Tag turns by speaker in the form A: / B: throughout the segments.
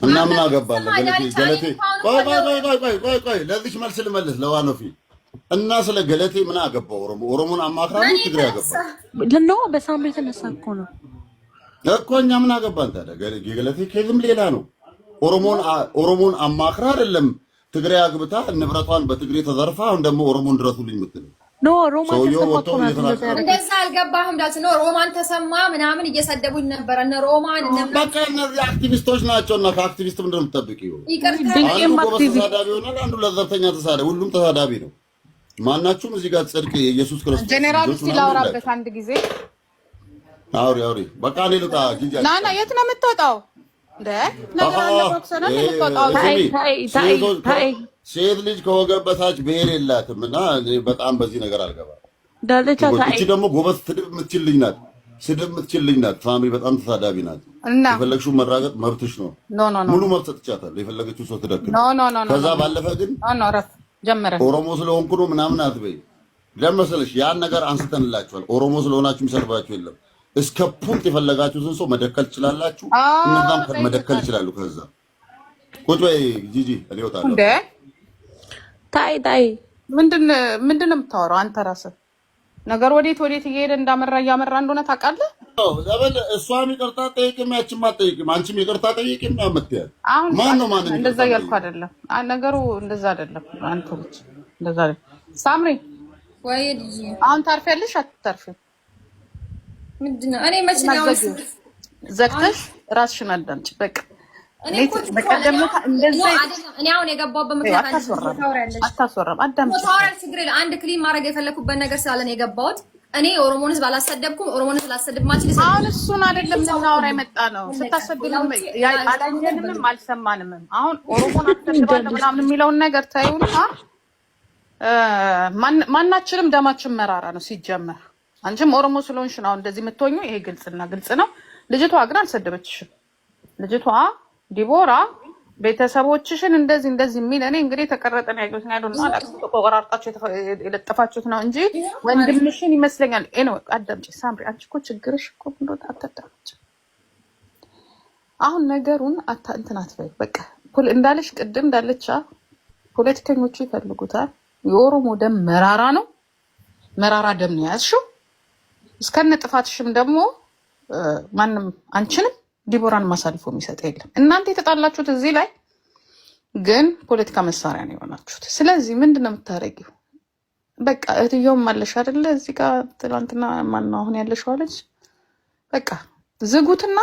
A: እና ምን አገባለ ገለቴ ቆይ ለዚህ መልስ ልመልስ ለዋኖፊ እና ስለ ገለቴ ምን አገባው? ኦሮሞን አማክራ ነው ትግሬ ያገባ
B: ለነው በሳምሪ የተነሳ እኮ
A: እኛ ምን አገባን ታዲያ? ገለቴ ከዝም ሌላ ነው። ኦሮሞን አማክራ አይደለም ትግሬ አግብታ ንብረቷን በትግሬ ተዘርፋ አሁን ደግሞ ኦሮሞን ድረሱልኝ ምትል
B: ኖ ሮማን ተሰማ
C: እንደዛ አልገባህም ዳት ነው ሮማን ተሰማ ምናምን እየሰደቡኝ ነበር እነ ሮማን
A: በቃ እነዚህ አክቲቪስቶች ናቸውና ከአክቲቪስት ምንድን ነው የምትጠብቂው? ተሳዳቢ ሆናል አንዱ ለዘብተኛ ተሳዳቢ ሁሉም ተሳዳቢ ነው። ማናችሁም እዚህ ጋር ጽድቅ የኢየሱስ ክርስቶስ
D: ጀነራል ሲላውራበት አንድ ጊዜ
A: አውሪ በቃ እኔ ልውጣ ጊዜ
D: ናና የት ነው የምትወጣው? ነገር አለ ቦክሰና የምትወጣው
A: ሴት ልጅ ከወገብ በታች ብሔር የላትም እና በጣም በዚህ ነገር አልገባም። እቺ ደግሞ ጎበዝ ስድብ የምትችል ልጅ ናት። ስድብ የምትችል ልጅ ናት። ሳምሪ በጣም ተሳዳቢ ናት። የፈለግሽው መራገጥ መብትሽ ነው። ሙሉ መብት ሰጥቻታለሁ። የፈለገችው ሰው ትደክል። ከዛ ባለፈ ግን ኦሮሞ ስለሆንኩ ነው ምናምን አትበይ። ለመሰለሽ ያን ነገር አንስተንላችኋል። ኦሮሞ ስለሆናችሁ የሚሰርባችሁ የለም። እስከ ፑንት የፈለጋችሁትን ሰው መደከል ትችላላችሁ። እነዛም መደከል ይችላሉ። ከዛ ቁጭ በይ ጂጂ እኔ እወጣለሁ።
B: ታይ
D: ምንድን ነው የምታወራው አንተ ራስህ? ነገር ወዴት እየሄደ እያመራ እንደሆነ ታውቃለህ?
A: እሷም ይቅርታ ጠይቅም ያችም አትጠይቅም። አንቺም ይቅርታ ጠይቅም ያመትያል።
D: ማን ነው እንደዛ እያልኩ አይደለም። ነገሩ እንደዛ አይደለም። አንተ ልጅ እንደዛ አይደለም። ሳምሪ
C: ወይ ልጅ
D: አሁን ታርፊያለሽ አትታርፊም?
C: ምንድነው እኔ መች ነው
D: ዘግተሽ ራስሽን አዳምጪ በቃ። እኔ
C: አሁን የገባሁበት ምክንያት
D: አታስወራም። አዳምጪ
C: ችግር የለም። አንድ ክሊን ማድረግ የፈለኩበት ነገር ስላለ ነው የገባሁት። እኔ ኦሮሞን ህዝብ አላሰደብኩም። ኦሮሞን ህዝብ ላሰደብ ማችል
D: አሁን እሱን አይደለም ልናወራ የመጣ ነው። ስታሰደብም አላየንም አልሰማንም። አሁን ኦሮሞን አሰደባለሁ ምናምን የሚለውን ነገር ታዩና ማናችንም ደማችን መራራ ነው ሲጀመር። አንቺም ኦሮሞ ስለሆንሽ ነው እንደዚህ የምትሆኙ። ይሄ ግልጽና ግልጽ ነው። ልጅቷ ግን አልሰደበችሽም። ልጅቷ ዲቦራ ቤተሰቦችሽን እንደዚህ የሚል እኔ እንግዲህ ተቀረጠ ነው ያለው ነው አላቆራርጣችሁ የለጠፋችሁት ነው እንጂ ወንድምሽን ይመስለኛል። እኔ አዳምጪ ሳምሪ፣ አንቺ እኮ ችግርሽ እኮ እንደው አታዳምጪ። አሁን ነገሩን እንትናት በይ በቃ እንዳለሽ ቅድም እንዳለቻ ፖለቲከኞቹ ይፈልጉታል። የኦሮሞ ደም መራራ ነው። መራራ ደም ነው ያዝሽው። እስከነ ጥፋትሽም ደግሞ ማንም አንቺንም ዲቦራን ማሳልፎ የሚሰጥ የለም። እናንተ የተጣላችሁት እዚህ ላይ ግን ፖለቲካ መሳሪያ ነው የሆናችሁት። ስለዚህ ምንድነው የምታደርጊው? በቃ እህትየውም አለሽ አይደለ? እዚህ ጋር ትናንትና ማነው አሁን ያለሽው አለች። በቃ ዝጉትና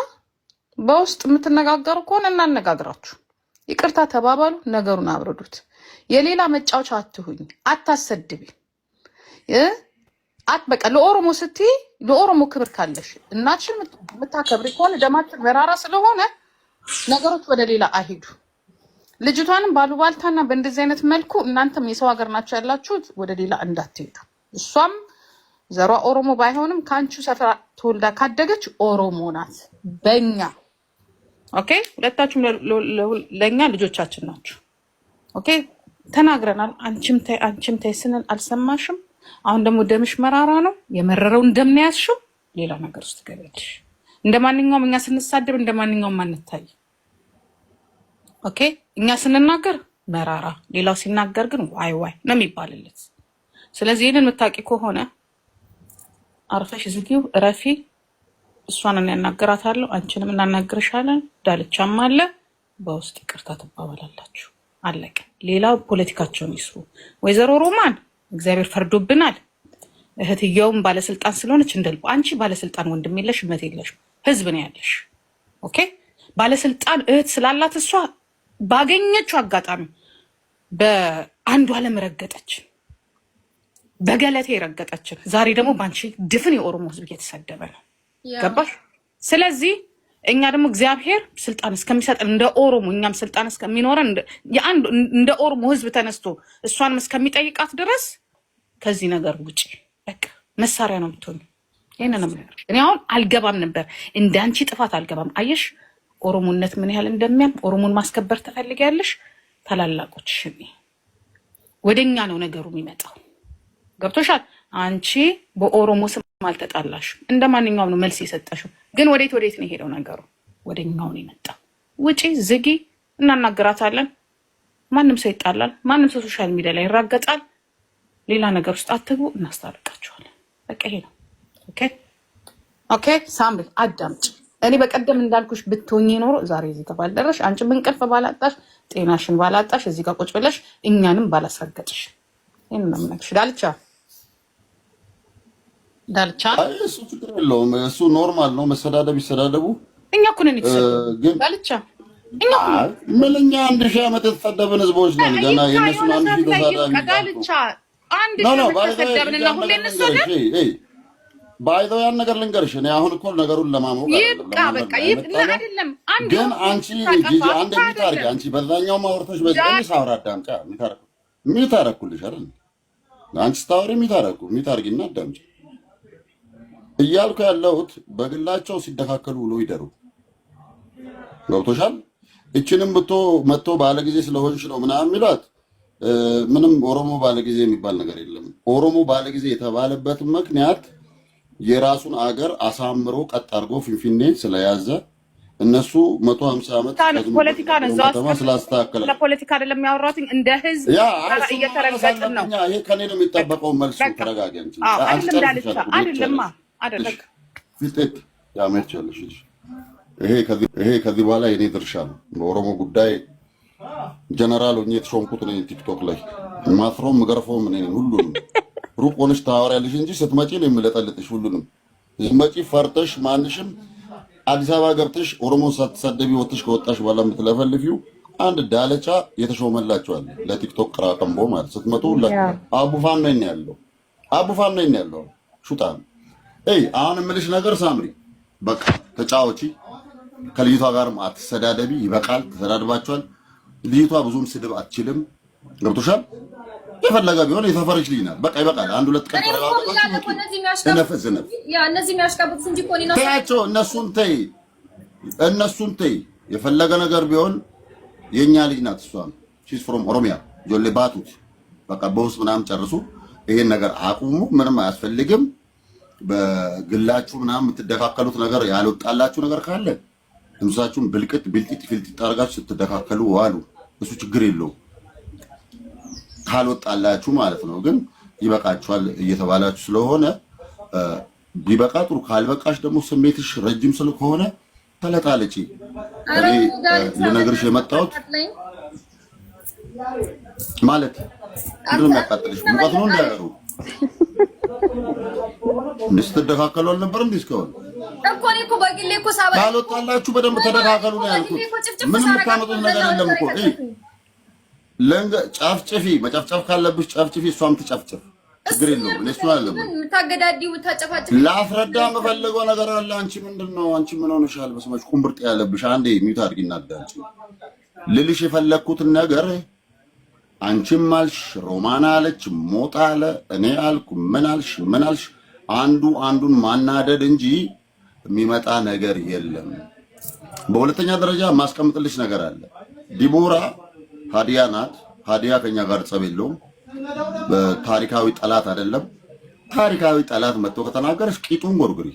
D: በውስጥ የምትነጋገሩ ከሆነ እናነጋግራችሁ፣ ይቅርታ ተባባሉ፣ ነገሩን አብርዱት። የሌላ መጫወቻ አትሁኝ፣ አታሰድቢ። በቃ ለኦሮሞ ስትይ ለኦሮሞ ክብር ካለሽ እናትሽን የምታከብሪ ከሆነ ደማችን መራራ ስለሆነ ነገሮች ወደ ሌላ አይሄዱ። ልጅቷንም ባሉባልታና በእንደዚህ አይነት መልኩ እናንተም የሰው ሀገር ናቸው ያላችሁት ወደ ሌላ እንዳትሄዱ። እሷም ዘሯ ኦሮሞ ባይሆንም ከአንቺ ሰፈር ተወልዳ ካደገች ኦሮሞ ናት። በእኛ ኦኬ፣ ሁለታችሁም ለእኛ ልጆቻችን ናችሁ። ኦኬ፣ ተናግረናል። አንቺም ተይ ስንል አልሰማሽም። አሁን ደግሞ ደምሽ መራራ ነው። የመረረውን ደም ነው ያዝሽው። ሌላ ነገር ውስጥ ገበልሽ። እንደማንኛውም እኛ ስንሳደብ እንደማንኛውም አንታይ። ኦኬ፣ እኛ ስንናገር መራራ፣ ሌላው ሲናገር ግን ዋይ ነው የሚባልለት። ስለዚህ ይሄንን የምታውቂ ከሆነ አርፈሽ ዝጊው፣ እረፊ። እሷን ያናገራታለሁ፣ አንቺንም እናናግርሻለን። ዳልቻም አለ፣ በውስጥ ይቅርታ ትባባላላችሁ። አለቀ። ሌላው ፖለቲካቸውን ይስሩ። ወይዘሮ ሮማን እግዚአብሔር ፈርዶብናል። እህትየውም ባለስልጣን ስለሆነች እንደልኩ። አንቺ ባለስልጣን ወንድም የለሽ፣ እህት የለሽ፣ ህዝብ ነው ያለሽ። ኦኬ፣ ባለስልጣን እህት ስላላት እሷ ባገኘችው አጋጣሚ በአንዱ ዓለም ረገጠች፣ በገለቴ ረገጠችን። ዛሬ ደግሞ ባንቺ ድፍን የኦሮሞ ህዝብ እየተሰደበ ነው። ገባሽ? ስለዚህ እኛ ደግሞ እግዚአብሔር ስልጣን እስከሚሰጠን እንደ ኦሮሞ እኛም ስልጣን እስከሚኖረን እንደ ኦሮሞ ህዝብ ተነስቶ እሷንም እስከሚጠይቃት ድረስ ከዚህ ነገር ውጪ በቃ መሳሪያ ነው የምትሆኑ። ይሄንን ነው ነገር። እኔ አሁን አልገባም ነበር፣ እንዳንቺ ጥፋት አልገባም። አየሽ ኦሮሞነት ምን ያህል እንደሚያም። ኦሮሞን ማስከበር ትፈልጊያለሽ፣ ታላላቆችሽ ወደኛ ነው ነገሩ የሚመጣው። ገብቶሻል? አንቺ በኦሮሞ ስም አልተጣላሽም፣ እንደማንኛውም ነው መልስ የሰጠሽው። ግን ወዴት ነው የሄደው ነገሩ? ወደኛው ነው የመጣው። ውጪ ዝጊ፣ እናናግራታለን። ማንም ሰው ይጣላል፣ ማንም ሰው ሶሻል ሚዲያ ላይ ይራገጣል። ሌላ ነገር ውስጥ አትግቡ፣ እናስታርቃችኋለን። በቃ ይሄ ነው። ኦኬ ሳምሪ አዳምጪ። እኔ በቀደም እንዳልኩሽ ብትሆኚ ኖሮ ዛሬ እዚህ ጋር ባልደረሽ፣ አንቺ እንቅልፍ ባላጣሽ፣ ጤናሽን ባላጣሽ፣ እዚህ ጋር ቁጭ ብለሽ እኛንም ባላስረገጥሽ። ይሄን ነው የምነግርሽ። ዳልቻ
A: እሱ ችግር የለውም። እሱ ኖርማል ነው። መሰዳደብ ይሰዳደቡ።
D: እኛ እኮ ነን የተሰደብን ዳልቻ።
A: እኛ 1000 ዓመት የተሰደብን ህዝቦች ነን። ገና የእነሱን 1000 ተሳዳቢ
D: ዳልቻ አንድ ተሰደብንና ሁሌ እንሰደብ።
A: ባይዘው ያን ነገር ልንገርሽ፣ እኔ አሁን እኮ ነገሩን ለማሞቅ
D: ይብቃ፣ በቃ ይብቃ። አይደለም አንድ
A: ግን አንቺ ጂጂ አንድ ቢታርጊ አንቺ በዛኛው ማውርተሽ በዚህ ሳውራ አዳምጫ ሚታረኩልሽ አይደል? አንቺ ስታወሪ ሚታርጊና አዳምጪ እያልኩ ያለሁት በግላቸው ሲደካከሉ ውሎ ይደሩ። ገብቶሻል? እችንም መጥቶ ባለጊዜ ስለሆንሽ ነው ምናምን የሚሏት ምንም ኦሮሞ ባለጊዜ የሚባል ነገር የለም። ኦሮሞ ባለጊዜ የተባለበት ምክንያት የራሱን አገር አሳምሮ ቀጥ አድርጎ ፊንፊኔ ስለያዘ እነሱ 150 ዓመት
D: ፖለቲካ ነው
A: ዘው ስላስተካከለ
D: ለፖለቲካ አይደለም የሚያወራው እንደ ህዝብ እየተረገጥን ነው።
A: ይሄ ከኔ ነው የሚጠበቀው መልስ። ተረጋጊ አንቺ
D: አይደለም አይደለም
A: ፊት ያመቻለሽ። ይሄ ከዚህ በኋላ የኔ ድርሻ ነው። በኦሮሞ ጉዳይ ጀነራል ሆኜ የተሾምኩት ነኝ። ቲክቶክ ላይ ማፍሮም ገርፎም ነኝ። ሁሉንም ሩቅ ሆነሽ ታወሪያለሽ እንጂ ስትመጪ ነው የምለጠልጥሽ። ሁሉንም ስትመጪ ፈርተሽ ማንሽም አዲስ አበባ ገብተሽ ኦሮሞ ሳትሰደቢ ወጥተሽ ከወጣሽ በኋላ የምትለፈልፊው አንድ ዳለቻ የተሾመላችኋል ለቲክቶክ ቅራቀምቦ ማለት ስትመጡ አቡፋን ነኝ ያለው ሹጣ። አሁን የምልሽ ነገር ሳምሪ በቃ ተጫወቺ፣ ከልጅቷ ጋርም አትሰዳደቢ። ይበቃል፣ ተሰዳድባችኋል። ልጅቷ ብዙም ስድብ አትችልም። ገብቶሻል? የፈለገ ቢሆን የተፈረች ልጅ ናት። በቃ ይበቃል። አንድ ሁለት ቀን ተረጋግጣችሁ እነዚህ የሚያሽቃብጡት እንጂ ኮኒ ነው ታያቸው። እነሱን ተይ። የፈለገ ነገር ቢሆን የኛ ልጅ ናት። እሷም ሺስ ፍሮም ኦሮሚያ ጆሌ ባቱት። በቃ በውስጥ ምናምን ጨርሱ። ይሄን ነገር አቁሙ። ምንም አያስፈልግም። በግላችሁ ምናምን የምትደካከሉት ነገር ያልወጣላችሁ ነገር ካለ እንሳችሁን ብልቅጥ ፊልጥ አድርጋችሁ ስትደካከሉ ዋሉ። እሱ ችግር የለውም ካልወጣላችሁ ማለት ነው። ግን ይበቃችኋል እየተባላችሁ ስለሆነ ቢበቃ ጥሩ፣ ካልበቃሽ ደግሞ ስሜትሽ ረጅም ስለሆነ ተለጣለጪ። እኔ ልነግርሽ የመጣሁት ማለት ምንድን ነው የሚያቃጥልሽ? ሙቀት ነው እንዳያሩ ስትደካከሉ አልነበረም? እስካሁን
C: እኮ በግሌ እኮ ሳባ
A: ካልወጣላችሁ በደንብ ተደካከሉ ነው ያልኩት። ምንም የምታመጡት ነገር የለም እኮ ጨፍጭፊ። መጨፍጨፍ ካለብሽ ጨፍጭፊ፣ እሷም ትጨፍጭፍ፣ ችግር የለውም። እኔ እሱን አይደለም
C: ታገዳዲው ታጨፋጭፍ።
A: ላስረዳ የምፈልገው ነገር አለ። አንቺ ምንድነው? አንቺ ምን ሆነሻል? በስመሽ ቁምብርጥ ያለብሽ አንዴ ሚውት አድርጊና አዳምጪ። ልልሽ የፈለኩትን ነገር አንቺም አልሽ፣ ሮማና አለች፣ ሞጣ አለ፣ እኔ አልኩ፣ ምን አልሽ? አንዱን ማናደድ እንጂ የሚመጣ ነገር የለም። በሁለተኛ ደረጃ ማስቀምጥልሽ ነገር አለ። ዲቦራ ሀዲያ ናት። ሀዲያ ከኛ ጋር ጸብ የለውም። በታሪካዊ ጠላት አይደለም። ታሪካዊ ጠላት መጥቶ ከተናገረሽ ቂጡን ጎርግሪ።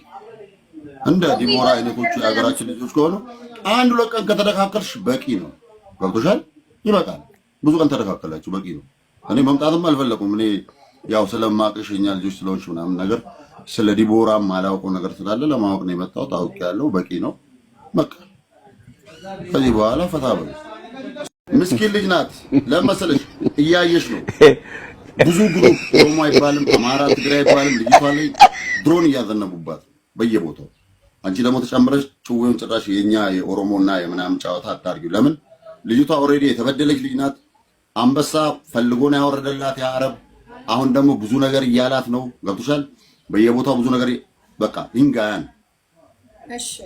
A: እንደ ዲቦራ አይነቶቹ የሀገራችን ልጆች ከሆኑ አንድ ሁለት ቀን ከተደካከልሽ በቂ ነው። ገብቶሻል? ይበቃል። ብዙ ቀን ተደካከላችሁ በቂ ነው። እኔ መምጣትም አልፈለኩም። እኔ ያው ስለማቅሽ የኛ ልጆች ስለሆንሽ ምናምን ነገር ስለ ዲቦራም ማላውቀው ነገር ስላለ ለማወቅ ነው የመጣሁት። አውቄያለሁ። በቂ ነው። በቃ ከዚህ በኋላ ፈታ በሉ። ምስኪን ልጅ ናት። ለመሰለሽ እያየሽ ነው። ብዙ ግሩፕ ኦሮሞ አይባልም፣ አማራ፣ ትግራይ አይባልም። ልጅቷ ላይ ድሮን እያዘነቡባት በየቦታው። አንቺ ደግሞ ተጨምረሽ ጭዌውን ጭራሽ የኛ የኦሮሞና የምናምን ጨዋታ አታርጊው። ለምን? ልጅቷ ኦልሬዲ የተበደለች ልጅ ናት። አንበሳ ፈልጎ ነው ያወረደላት የአረብ። አሁን ደግሞ ብዙ ነገር እያላት ነው። ገብቶሻል? በየቦታው ብዙ ነገር በቃ ይንጋያን።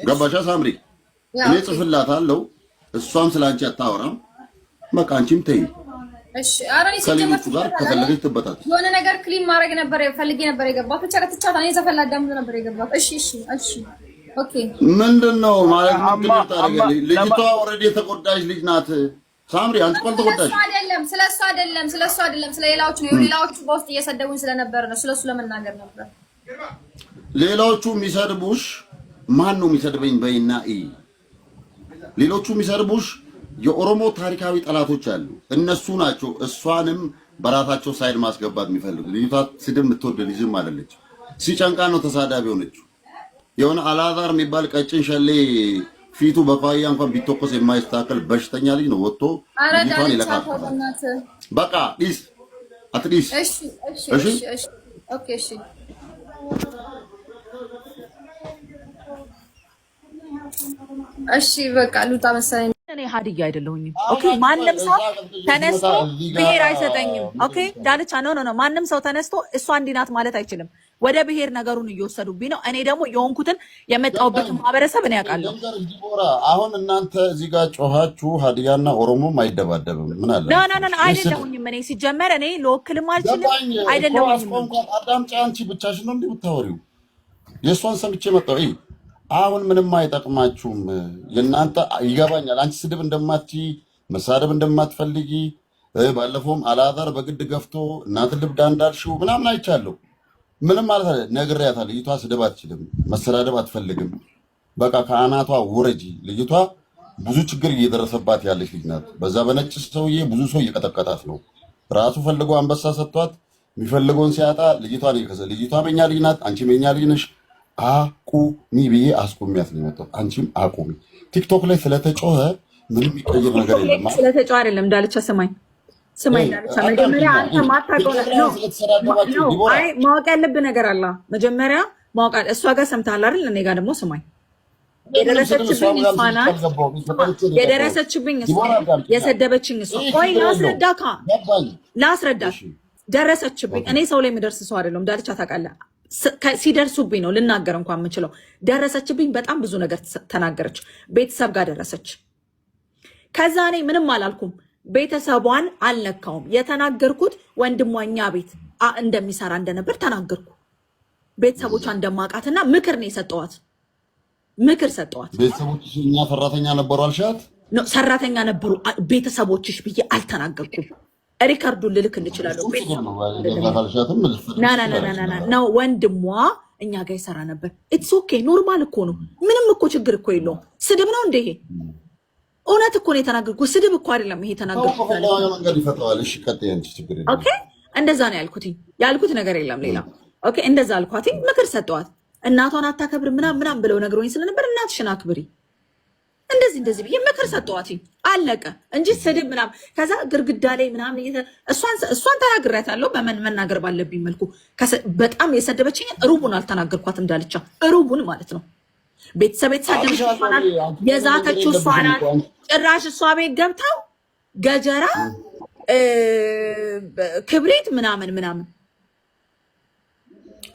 A: ገባሻ ሳምሪ? እኔ ጽፍላታለሁ። እሷም ስላንቺ አታወራም። በቃ አንቺም ተይ።
C: እሺ አራኒ
A: ከሌሎቹ ጋር ከፈለገች ትበጣት።
C: የሆነ ነገር ክሊን ማድረግ ነበር ፈልጌ ነበር የገባሁት። ብቻ ከተቻለ እኔ ዘፈላ ዳምጥ ነበር የገባሁት። እሺ ኦኬ። ምንድነው
A: ማለት ነው? ታረጋለች። ልጅቷ ኦልሬዲ የተጎዳች ልጅ ናት። ሳምሪ አንቺ ቆል ተጎዳሽ።
C: ስለሱ አይደለም ስለሌላዎቹ ነው። ሌላዎቹ በውስጥ እየሰደቡኝ ስለነበር ነው። ስለሱ ለመናገር ነበር።
A: ሌላዎቹ የሚሰድቡሽ ማን ነው የሚሰድበኝ በይና ሌሎቹ የሚሰርቡሽ የኦሮሞ ታሪካዊ ጠላቶች አሉ። እነሱ ናቸው እሷንም በራሳቸው ሳይድ ማስገባት የሚፈልጉ። ልጅቷ ስድብ የምትወድ ልጅም አይደለች። ሲጨንቃ ነው ተሳዳቢ ሆነችው። የሆነ አላዛር የሚባል ቀጭን ሸሌ ፊቱ በፋያ እንኳን ቢተኮስ የማይስተካከል በሽተኛ ልጅ ነው ወጥቶ ልጅቷን ይለካካል። በቃ ዲስ አትዲስ እሺ
C: ኦኬ እሺ እሺ በቃ ሉጣ መሰለኝ።
B: እኔ ሀዲያ አይደለሁኝም። ኦኬ ማንም ሰው ተነስቶ ብሄር አይሰጠኝም። ኦኬ ዳልቻ ነው ማንም ሰው ተነስቶ እሷ እንዲህ ናት ማለት አይችልም። ወደ ብሄር ነገሩን እየወሰዱብኝ ነው። እኔ ደግሞ የሆንኩትን የመጣሁበትን ማህበረሰብ እኔ ያውቃለሁ።
A: አሁን እናንተ እዚህ ጋር ጮኻችሁ ሀዲያና ኦሮሞም አይደባደብም። ምን አለ
B: ና አይደለሁኝም። እኔ ሲጀመር እኔ ልወክልም አልችልም። አይደለሁኝም።
A: አዳምጪ። አንቺ ብቻሽን ነው እንደምታወሪው። የእሷን ሰምቼ መጣሁ። አሁን ምንም አይጠቅማችሁም። የእናንተ ይገባኛል። አንቺ ስድብ እንደማትይ መሳደብ እንደማትፈልጊ ባለፈውም አላዛር በግድ ገፍቶ እናት ልብዳ እንዳልሽው ምናምን አይቻለሁ። ምንም ማለት አይደል። ነግሬያታለሁ። ልጅቷ ስድብ አትችልም፣ መሰዳደብ አትፈልግም። በቃ ከአናቷ ውረጂ። ልጅቷ ብዙ ችግር እየደረሰባት ያለች ልጅ ናት። በዛ በነጭ ሰውዬ ብዙ ሰው እየቀጠቀጣት ነው። ራሱ ፈልጎ አንበሳ ሰጥቷት የሚፈልገውን ሲያጣ ልጅቷን ይከሰ። ልጅቷ በእኛ ልጅ ናት፣ አንቺም የኛ ልጅ ነሽ። አቁሚ ብዬ አስቁሚያት ነው የመጣሁት። አንቺም አቁሚ። ቲክቶክ ላይ ስለተጮኸ ምንም የሚቀይር ነገር የለም።
B: ስለተጮኸ አይደለም ዳልቻ ስማኝ ዳልቻ መጀመሪያ አንተ ማታውቀው ነው። አይ ማወቅ ያለብህ ነገር አለ። መጀመሪያ ማወቅ እሷ ጋር ሰምተሃል አይደል? እኔ ጋር ደግሞ ስማኝ። የደረሰችብኝ እሷ ናት። የደረሰችብኝ እሷ የሰደበችኝ እሷ። ቆይ ላስረዳሽ። ደረሰችብኝ። እኔ ሰው ላይ የምደርስ ሰው አይደለም ዳልቻ ታውቃለህ። ሲደርሱብኝ ነው ልናገር እንኳን የምችለው። ደረሰችብኝ። በጣም ብዙ ነገር ተናገረች። ቤተሰብ ጋር ደረሰች። ከዛ እኔ ምንም አላልኩም። ቤተሰቧን አልነካውም። የተናገርኩት ወንድሟ እኛ ቤት እንደሚሰራ እንደነበር ተናገርኩ። ቤተሰቦቿ እንደማውቃትና ምክር ነው የሰጠዋት። ምክር ሰጠዋት።
A: ቤተሰቦችሽ እኛ ሰራተኛ ነበሩ አልሻት?
B: ሰራተኛ ነበሩ ቤተሰቦችሽ ብዬ አልተናገርኩም። ሪካርዱን ልልክ እንችላለሁ። ነው ወንድሟ እኛ ጋር ይሰራ ነበር። ኢትስ ኦኬ ኖርማል እኮ ነው። ምንም እኮ ችግር እኮ የለውም። ስድብ ነው እንደ ይሄ እውነት እኮ ነው የተናገርኩት። ስድብ እኮ አይደለም ይሄ የተናገርኩት። ኦኬ እንደዛ ነው ያልኩት ነገር የለም ሌላ። ኦኬ እንደዛ አልኳት። ምክር ሰጠዋት። እናቷን አታከብር ምናምን ብለው ነግሮኝ ስለነበር እናትሽን አክብሪ እንደዚህ ብዬ ምክር ሰጠዋት። አለቀ እንጂ ስድብ ምናምን። ከዛ ግርግዳ ላይ ምናምን እሷን ተናግሬያታለሁ በመናገር ባለብኝ መልኩ። በጣም የሰደበችኝ ሩቡን አልተናገርኳትም ዳልቻ፣ ሩቡን ማለት ነው። ቤተሰብ የተሳደበች እሷ ናት፣ የዛተችው እሷ ናት። ጭራሽ እሷ ቤት ገብተው ገጀራ ክብሪት ምናምን።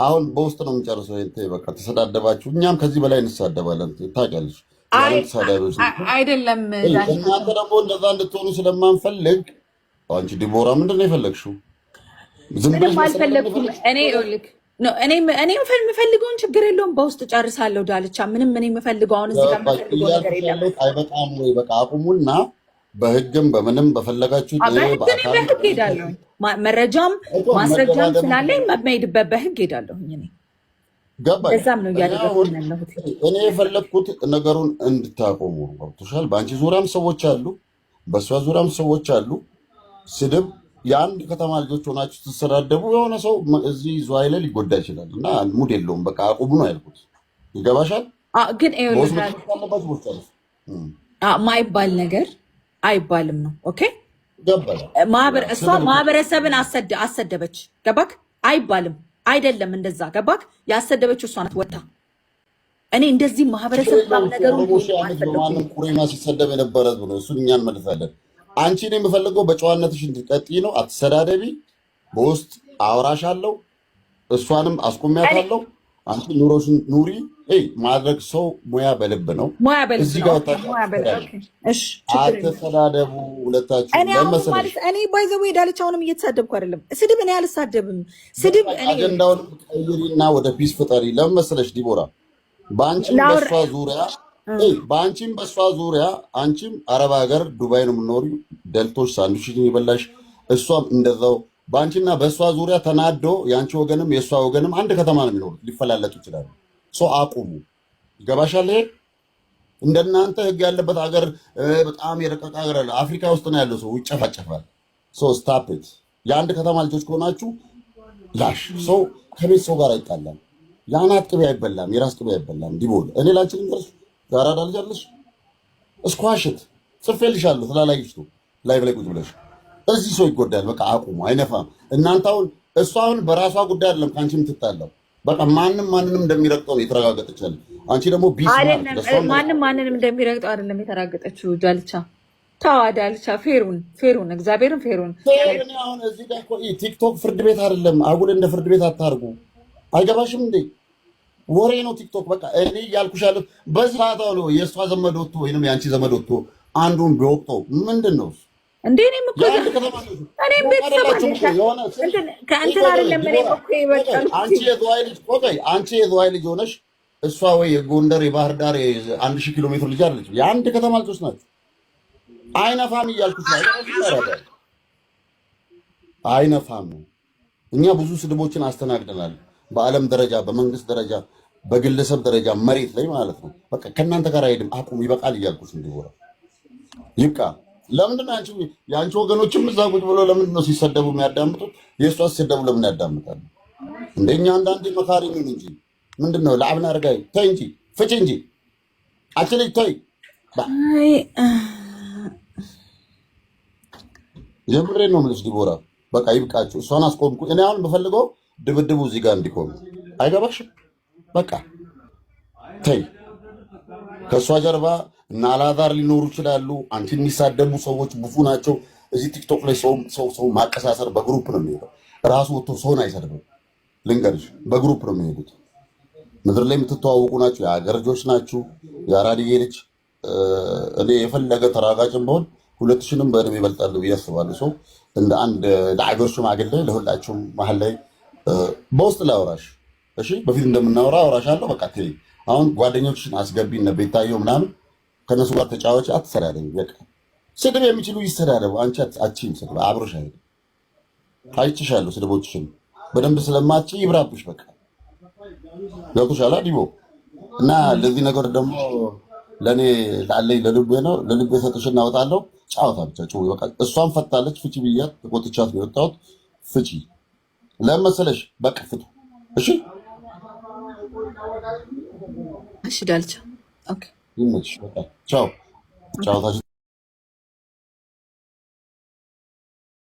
A: አሁን በውስጥ ነው የምንጨርሰው። በቃ ተሰዳደባችሁ፣ እኛም ከዚህ በላይ እንሳደባለን ታውቂያለሽ።
B: አይደለም
A: እናንተ ደግሞ እንደዛ እንድትሆኑ ስለማንፈልግ። አንቺ ዲቦራ ምንድን ነው የፈለግሽው?
B: ምንም አልፈለግኩም። እኔ የምፈልገውን ችግር የለውም በውስጥ ጨርሳለሁ ዳልቻ። ምንም እኔ የምፈልገው አሁን እዚህ ጋር የምፈልገው ነገር የለም።
A: አይበቃም ወይ? በቃ አቁሙና በህግም በምንም በፈለጋችሁ
B: በህግ ሄዳለሁ። መረጃም ማስረጃም ስላለኝ መሄድበት በህግ ሄዳለሁ። በዛም ነው እያደረኩኝ ያለሁት።
A: እኔ የፈለግኩት ነገሩን እንድታቆሙ ገብቶሻል። በአንቺ ዙሪያም ሰዎች አሉ፣ በእሷ ዙሪያም ሰዎች አሉ። ስድብ የአንድ ከተማ ልጆች ሆናችሁ ትሰዳደቡ፣ የሆነ ሰው እዚህ ዝዋይ ላይ ሊጎዳ ይችላል እና ሙድ የለውም። በቃ አቁሙ ነው ያልኩት። ይገባሻል?
B: ግን ማይባል ነገር አይባልም ነው። ኦኬ እሷ ማህበረሰብን አሰደበች። ገባክ? አይባልም አይደለም እንደዛ ገባክ? ያሰደበችው እሷ ናት ወጣ። እኔ እንደዚህ ማህበረሰብ ነገሩ
A: ማንም ቁሬማ ሲሰደብ የነበረ ነው። እሱን እኛ እንመልሳለን። አንቺ ነው የምፈልገው በጨዋነትሽ እንድትቀጥይ ነው። አትሰዳደቢ። በውስጥ አውራሻለሁ፣ እሷንም አስቆሚያታለሁ። አንቺ ኑሮሽን ኑሪ። ማድረግ ሰው ሙያ በልብ ነው። እዚህ ጋር አትሰዳደቡ ሁለታችሁ።
B: እኔ ባይዘው ዳልቻውንም እየተሳደብኩ አይደለም። ስድብ እኔ አልሳደብም። ስድብ
A: አጀንዳውን ቀይሪና ወደ ፒስ ፍጠሪ። ለምን መሰለሽ ዲቦራ፣ በአንቺም በእሷ ዙሪያ አንቺም አረብ ሀገር ዱባይ ነው የምኖሪው፣ ደልቶች ሳንዱሽን ይበላሽ፣ እሷም እንደዛው። በአንቺና በእሷ ዙሪያ ተናዶ የአንቺ ወገንም የእሷ ወገንም አንድ ከተማ ነው የሚኖሩት፣ ሊፈላለጡ ይችላሉ። ሰው አቁሙ። ይገባሻል? ይሄ እንደናንተ ህግ ያለበት ሀገር በጣም የረቀቀ ሀገር አለ። አፍሪካ ውስጥ ነው ያለው ሰው ይጨፋጨፋል። ሶ ስታፕ ኢት። የአንድ ከተማ ልጆች ከሆናችሁ ላሽ ሰው ከቤት ሰው ጋር አይጣላም። የአናት ቅቤ አይበላም፣ የራስ ቅቤ አይበላም። ዲቦል እኔ ላንቺ ልንገርሽ፣ ዛራዳ ልጅ አለሽ እስኳሽት ጽፌልሻለሁ ስላላየሽ ነው ላይቭ ላይ ቁጭ ብለሽ እዚህ ሰው ይጎዳል። በቃ አቁሙ፣ አይነፋም። እናንተ አሁን እሷ አሁን በራሷ ጉዳይ አይደለም ከአንቺ የምትጣላው። በቃ ማንም እንደሚረግጠው ነው የተረጋገጠችው። አንቺ ደግሞ ቢስ
B: ማንም እንደሚረግጠው አይደለም የተራገጠችው። ዳልቻ ታዋ ዳልቻ ፌሩን እግዚአብሔርን ፌሩን
A: አሁን እዚህ ጋር እኮ ቲክቶክ ፍርድ ቤት አይደለም። አጉል እንደ ፍርድ ቤት አታርጉ። አይገባሽም እንዴ? ወሬ ነው ቲክቶክ። በቃ እኔ እያልኩሽ ያለሁት በዚህ ሰዓት ነው የእሷ ዘመድ ወጥቶ ወይንም የአንቺ ዘመድ ወጥቶ አንዱን ቢወቅጠው ምንድን ነው
B: እንዴ? እኔም ቤተሰብ ከእንትን አይደለም።
A: አንቺ የዝዋይ ልጅ ሆነሽ እሷ ወይ የጎንደር የባህር ዳር 1000 ኪሎ ሜትር ልጅ አለች። የአንድ ከተማ ልጆች ናቸው። አይነፋም እያልኩሽ አይነፋም ነው። እኛ ብዙ ስድቦችን አስተናግደናል። በዓለም ደረጃ፣ በመንግስት ደረጃ፣ በግለሰብ ደረጃ መሬት ላይ ማለት ነው። በቃ ከእናንተ ጋር አይሄድም። አቁም፣ ይበቃል እያልኩሽ እንዲወራ ይብቃ። ለምንድን ነው የአንቺ ወገኖችም እዛ ቁጭ ብሎ ለምንድን ነው ሲሰደቡ የሚያዳምጡት? የእሷ ሲሰደቡ ለምን ያዳምጣሉ? እንደኛ አንዳንዴ መካሪ ምን እንጂ ምንድን ነው ለአብና አርጋይ ተይ እንጂ ፍቺ እንጂ አችልኝ ተይ። የምሬን ነው የምልሽ ዲቦራ፣ በቃ ይብቃችሁ። እሷን አስቆምኩ። እኔ አሁን የምፈልገው ድብድቡ እዚህ ጋር እንዲቆም። አይገባሽም? በቃ ተይ። ከእሷ ጀርባ እና አላዛር ሊኖሩ ይችላሉ። አንቺ የሚሳደቡ ሰዎች ብዙ ናቸው። እዚህ ቲክቶክ ላይ ሰው ማቀሳሰር በግሩፕ ነው የሚሄደው። ራሱ ወጥቶ ሰውን አይሰድብም። ልንገርሽ፣ በግሩፕ ነው የሚሄዱት። ምድር ላይ የምትተዋወቁ ናቸው። የሀገር ልጆች ናችሁ። የአራድዬ ልጅ እኔ የፈለገ ተራጋጭም በሆን 2000ንም በእድሜ ይበልጣለሁ ብዬ አስባለሁ። ሰው እንደ አንድ ለአገር ሽማግሌ ለሁላችሁም መሀል ላይ በውስጥ ላይ አውራሽ እሺ፣ በፊት እንደምናወራ አውራሻለሁ። በቃ ተይ። አሁን ጓደኞችሽን አስገቢ፣ እነ ቤታየው ምናምን ከነሱ ጋር ተጫዋች። አትሰዳደቡ። በቃ ስድብ የሚችሉ ይሰዳደቡ። አንቺ አቺም ስድብ አብሮሽ አይደል? አይችሻለሁ። ስድቦችሽን በደንብ ስለማትች ይብራብሽ። በቃ ገብቶሻል ዲቦ። እና ለዚህ ነገር ደግሞ ለኔ ላለኝ ለልቤ ነው። ለልቤ ሰጥሽና አወጣለሁ። ጫወታ ብቻ ጭው። በቃ እሷን ፈታለች። ፍቺ ብያት ተቆጥቻት ነው የወጣሁት። ፍቺ ለመሰለሽ በቃ ፍቱ። እሺ
B: እሺ ዳልቻ ኦኬ።
A: ይመችሽ። በቃ ቻው ቻው።